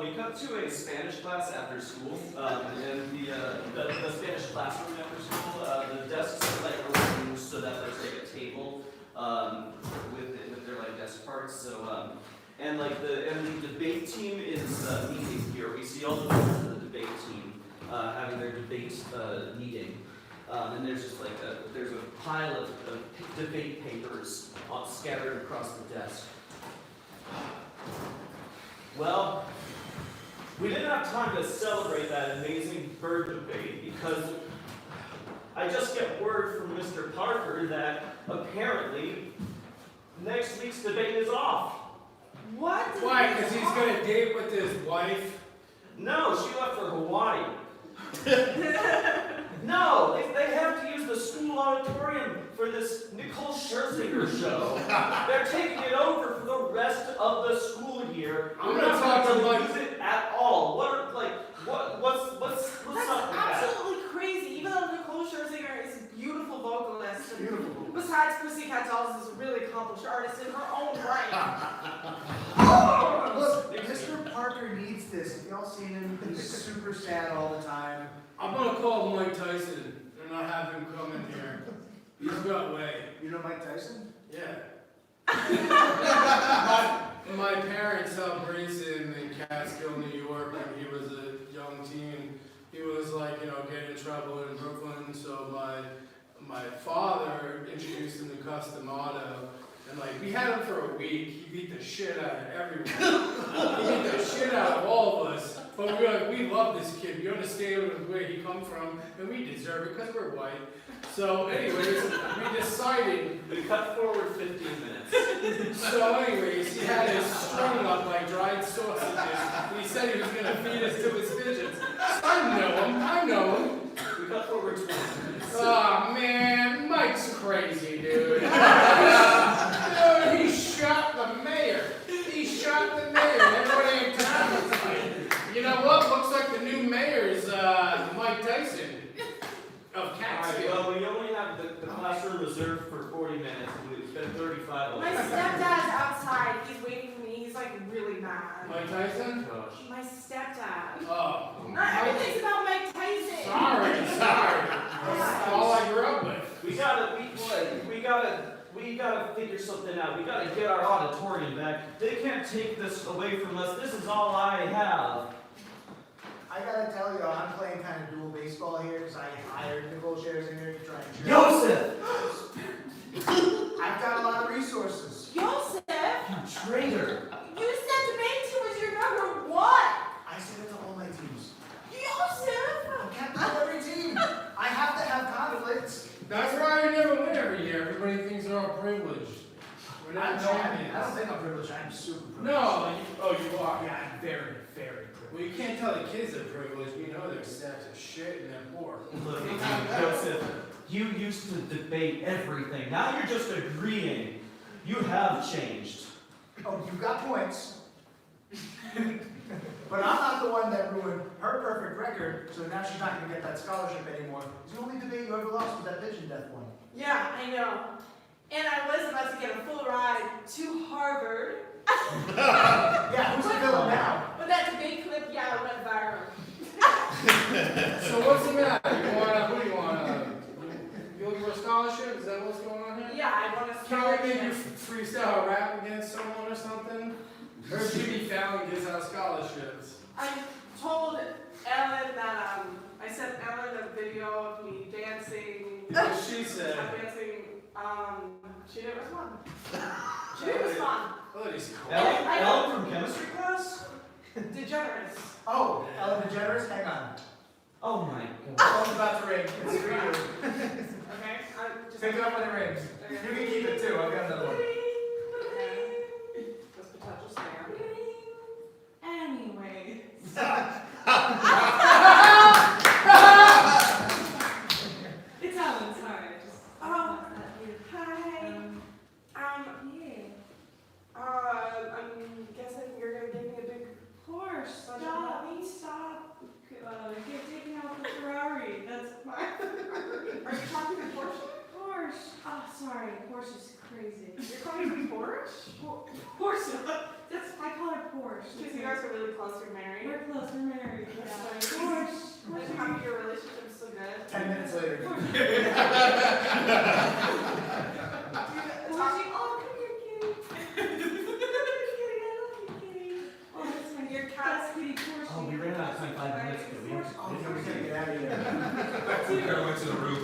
We cut to a Spanish class after school, and the Spanish classroom after school, the desks like arranged so that there's like a table with their like desk parts. So and the debate team is meeting here. We see all the members of the debate team having their debate meeting, and there's just like there's a pile of debate papers scattered across the desk. Well, we didn't have time to celebrate that amazing bird debate because I just get word from Mr. Parker that apparently next week's debate is off. What? Why? Because he's gonna date with his wife? No, she left for Hawaii. No, they have to use the school auditorium for this Nicole Scherzinger show. They're taking it over for the rest of the school year. I'm We're gonna not talk to going Mike. use it at all. What's That's up with that? absolutely crazy. Even though Nicole Scherzinger is a beautiful vocalist, and Beautiful. besides Pussycat Dolls is a really accomplished artist in her own right. Look, Mr. Parker needs this. Have y'all seen him? He's super sad all the time. I'm gonna call Mike Tyson and not have him come in here. He's got way. You know Mike Tyson? Yeah. my parents helped raise him in Catskill, New York when he was a young teen. He was like, getting in trouble in Brooklyn, so my father introduced him to Custom Auto. And we had him for a week. He beat the shit out of everyone. He beat the shit out of all of us. But But we love this kid. We understand where he comes from, and we deserve it because we're white. So, anyways, we decided. We cut forward 15 minutes. So, anyways, he had us strung up like dried sausages. And he said he was gonna feed us to his pigeons. I know him. We cut forward 20 minutes. Oh man, Mike's crazy, dude. Dude, he shot the mayor. He shot the mayor. Everybody in town was like, you know what? Looks like the new mayor is Mike Tyson of Alright, Catskill. well, we only have the classroom reserved for 40 minutes, and we've spent 35 My already. stepdad's outside. He's waiting for me. He's like really mad. Mike Tyson? Gosh. My stepdad. Oh. Not everything's about Mike Tyson. Sorry. That's all I grew up with. We gotta figure something out. We gotta get our auditorium back. They can't take this away from us. This is all I have. I gotta tell you, I'm playing kind of dual baseball here because I hired Nicole Shares in here to try and cheer. Joseph! I've got a lot of resources. Joseph, You traitor! you said Dimension was your number one. I said it to all my teams. Joseph. I can't have every team. I have to have conflicts. That's why we never win every year. Everybody thinks they're all privileged. We're I not don't champions. think I'm privileged. I'm super privileged. No, you are. Yeah, I'm very, very privileged. Well, you can't tell the kids they're privileged. We know they're sacks of shit and they're poor. Look at you, Joseph. You used to debate everything. Now you're just agreeing. You have changed. Oh, you've got points. But I'm not the one that ruined her perfect record, so now she's not going to get that scholarship anymore. It's the only debate you ever lost was that pigeon death one. Yeah, I know. And I was about to get a full ride to Harvard. Yeah, who's the villain now? But that debate clip, yeah, it went viral. So what's the matter? Who do you want? You looking for a scholarship? Is that what's going on here? Yeah, I want to Can we maybe freestyle a rap against someone or something? Or Jimmy Fallon gives out scholarships. I told Ellen that I sent Ellen a video of me dancing. What she said. I'm dancing. She didn't respond. She didn't respond. Oh, he's cool. Ellen from chemistry class? Degenerates. Oh, Ellen DeGeneres, hang on. Oh my god. Phone's about to ring. It's for you. Okay. I'm just. Pick it up when it rings. You can keep it too. I've got another one. Okay. This potential spam. Anyway. It's Ellen, sorry. Hi. Yeah. I'm guessing you're gonna give me a big Porsche. Stop. You're taking out the Ferrari. That's my. Are you talking to Porsche? Porsche. Oh, sorry. Porsche is crazy. You're calling me Porsche? Porsche. I call her Porsche. Because you guys are really close. You're married. We're close. We're married. Yeah. Porsche. And how your relationship's so good? 10 minutes later. Porsche. Oh, come here, kitty. Kitty, I love you, kitty. Oh, that's my your cat's kitty Porsche. Oh, we ran out of time 5 minutes ago. We have to Oh, we gotta get out of here. Gotta went to the roof.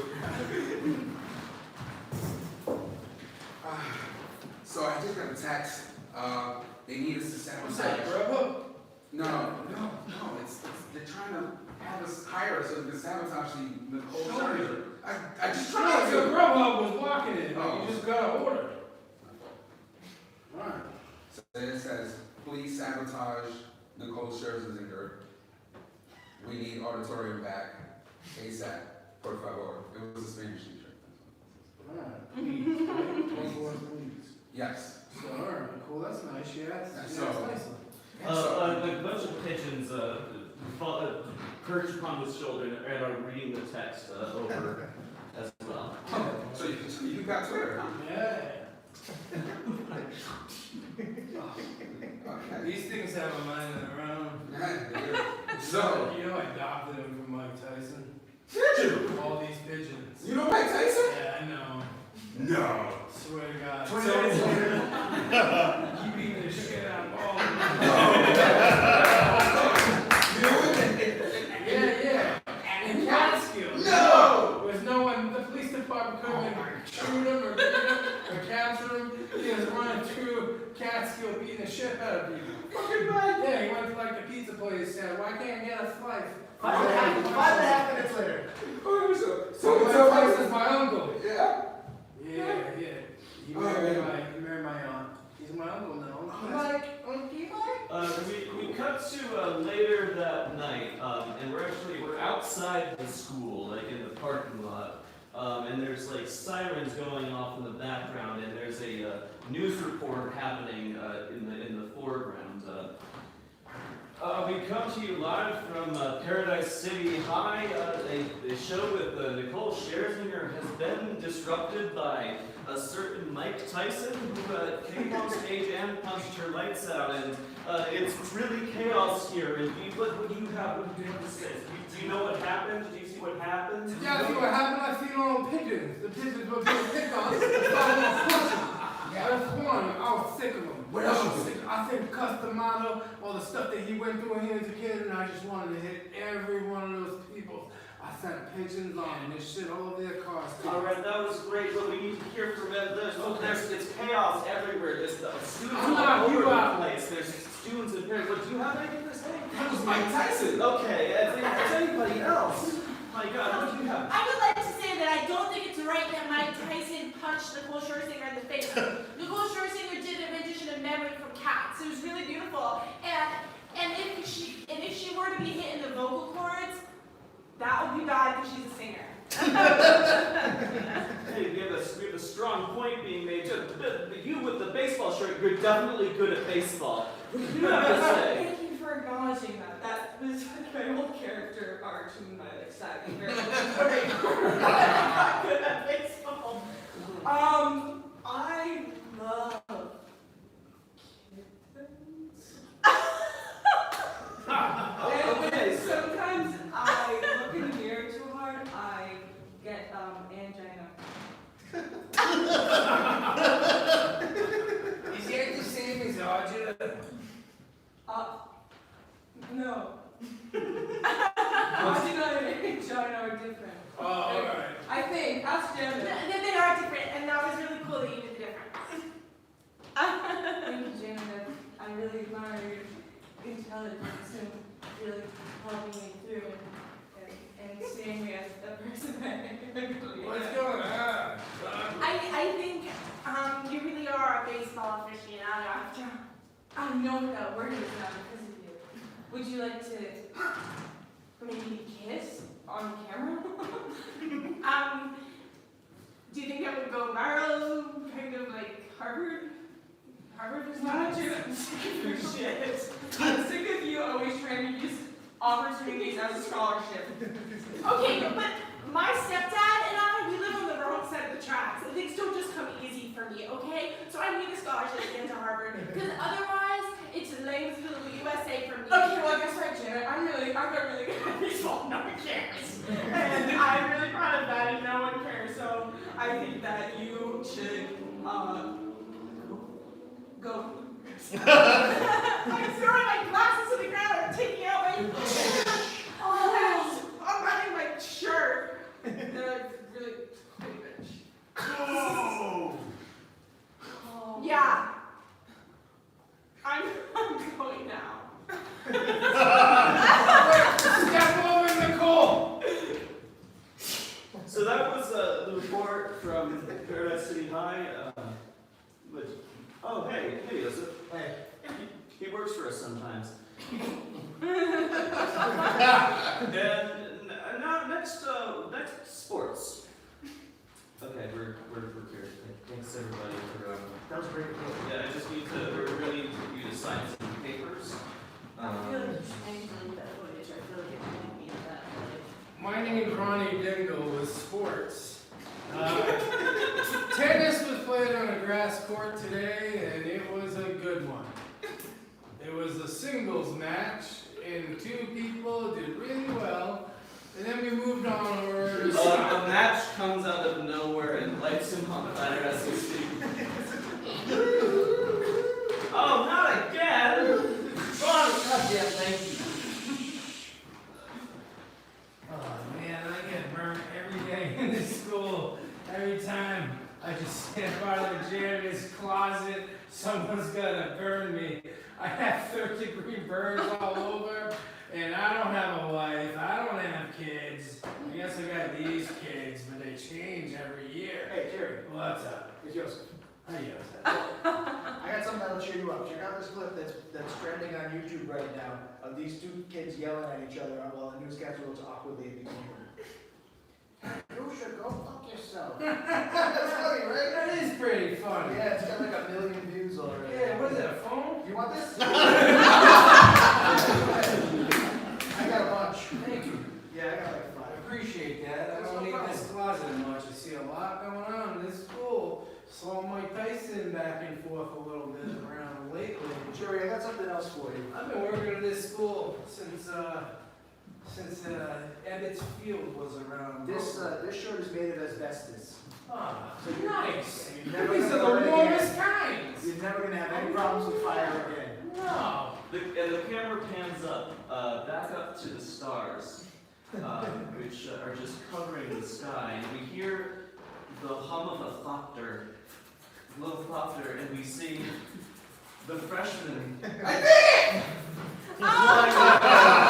So I just got a text. They need us to What's sabotage. that, Grubhub? No. It's they're trying to have us hire us so we can sabotage the Nicole Scherzer. I just No, tried your to. Grubhub was blocking it. Oh. You just got to order. Alright. So it says, please sabotage Nicole Scherzer's injured. We need auditorium back ASAP. Por favor. It was a Spanish t-shirt. Alright. Please. Right? Please. Yes. So, alright, cool. That's nice. Yeah, that's So- nice. A bunch of pigeons perch upon his shoulder and are reading the text over as well. So you got Twitter, huh? Yeah. Okay. These things have a mind of their own. Yeah, so, You know I adopted him from Mike Tyson. did you? All these pigeons. You know Mike Tyson? Yeah, I know. No. Swear to God. 20 minutes later. You beat the shit out of all of Yeah. In Catskill. No! There's no one, the police department couldn't even shoot him or beat him or capture him. He was running through Catskill beating the shit out of people. Fucking bad. Yeah, he went to like the pizza place, said, why can't I get a slice? 5.5 minutes later. So is my uncle. Yeah. Yeah. He married my aunt. He's my uncle now. We cut to later that night, and we're outside the school, like in the parking lot, and there's like sirens going off in the background, and there's a news report happening in the foreground. We come to you live from Paradise City High. The show with Nicole Scherzinger has been disrupted by a certain Mike Tyson who came on stage and punched her lights out, and it's really chaos here. And what do you have to say? Do you know what happened? Do you see what happened? Yeah, I see what happened. I seen all the pigeons. The pigeons were being picked on. I was one. I was sick of them. What else was sick? I think Customato, all the stuff that he went through when he was a kid, and I just wanted to hit every one of those people. I sent pigeons on this shit all over their cars. All right, that was great, but we need to hear from them. It's chaos everywhere. There's students all over the place. There's students and parents. But do you have anything to say? That was Mike Tyson. Okay, if there's anybody else. My God, what do you have? I would like to say that I don't think it's right that Mike Tyson punched Nicole Scherzinger in the face. Nicole Scherzinger did a rendition of Memory from Cats. It was really beautiful. And if she were to be hit in the vocal cords, that would be bad because she's a singer. Hey, we have a strong point being made. You with the baseball shirt, you're definitely good at baseball. What do you have to say? Thank you for acknowledging that. That was my whole character arc in my excitement. Very much good at baseball. I love kittens. Okay, And sometimes I look in the mirror too hard, I get angina. Is he the same as Arjun? No. Angina and angina are different. Oh, alright. I think. Ask Jen. They are different, and that was really cool that you did the difference. Thank you, Janet. I really admire your intelligence and really helping me through and seeing me as the person I really What's am. going on? I think you really are a baseball aficionado after. I know that word is not because of you. Would you like to maybe kiss on camera? Do you think that would go viral? Kind of like Harvard? Harvard was not Not you. I'm sick of your shit. I'm sick of you always trying to use opportunities as a scholarship. Okay, but my stepdad and I, we live on the wrong side of the tracks. Things don't just come easy for me, okay? So I need a scholarship to get into Harvard, because otherwise, it's lame to the USA for me. Okay, well, guess what, Janet? I got really good at baseball. No one cares. And I'm really proud of that, and no one cares. So I think that you should, go. I'm throwing my glasses to the ground, I'm taking out my... I'm running my shirt. They're really pretty rich. Oh! Yeah. I'm going now. Step over, Nicole! So that was the report from Paradise City High. Hey, Joseph. Hey. He works for us sometimes. And now next sports. Okay, we're here. Thanks everybody for. That was great. Yeah, I just need to. We really need you to sign some papers. I feel like I need to leave that footage. I feel like it might be that footage. My name is Ronnie Dingle with sports. Tennis was played on a grass court today, and it was a good one. It was a singles match, and two people did really well, and then we moved on over to A match comes out of nowhere and lights him on fire as we speak. Oh, not again! Goddamn, thank you. Oh man, I get burned every day in this school. Every time I just step out of the janitor's closet, someone's gonna burn me. I have third-degree burns all over, and I don't have a wife, I don't have kids. I guess I got these kids, but they change every year. Hey, Jerry, What's up? it's Joseph. Hi, Joseph. I got something that'll cheer you up. Check out this clip that's trending on YouTube right now of these two kids yelling at each other while the newscaster looks awkwardly at the camera. You should go fuck yourself. That's funny, right? That is pretty funny. Yeah, it's got like 1 million views already. Yeah, what is it, a phone? You want this? I got a bunch. Thank you. Yeah, I got like I 5. appreciate that. I That's don't no leave problem. this closet much. I see a lot going on in this school. Saw Mike Tyson back and forth a little bit around lately. Jerry, I got something else for you. I've been working at this school since Ebbets Field was around. This shirt is made of asbestos. Ah, So you- nice. you're never These gonna are burn the again. warmest kinds. You're never gonna have any problems with fire again. No. And the camera pans up, back up to the stars, which are just covering the sky, and we hear the hum of a thopter, little thopter, and we see the freshman. Oh!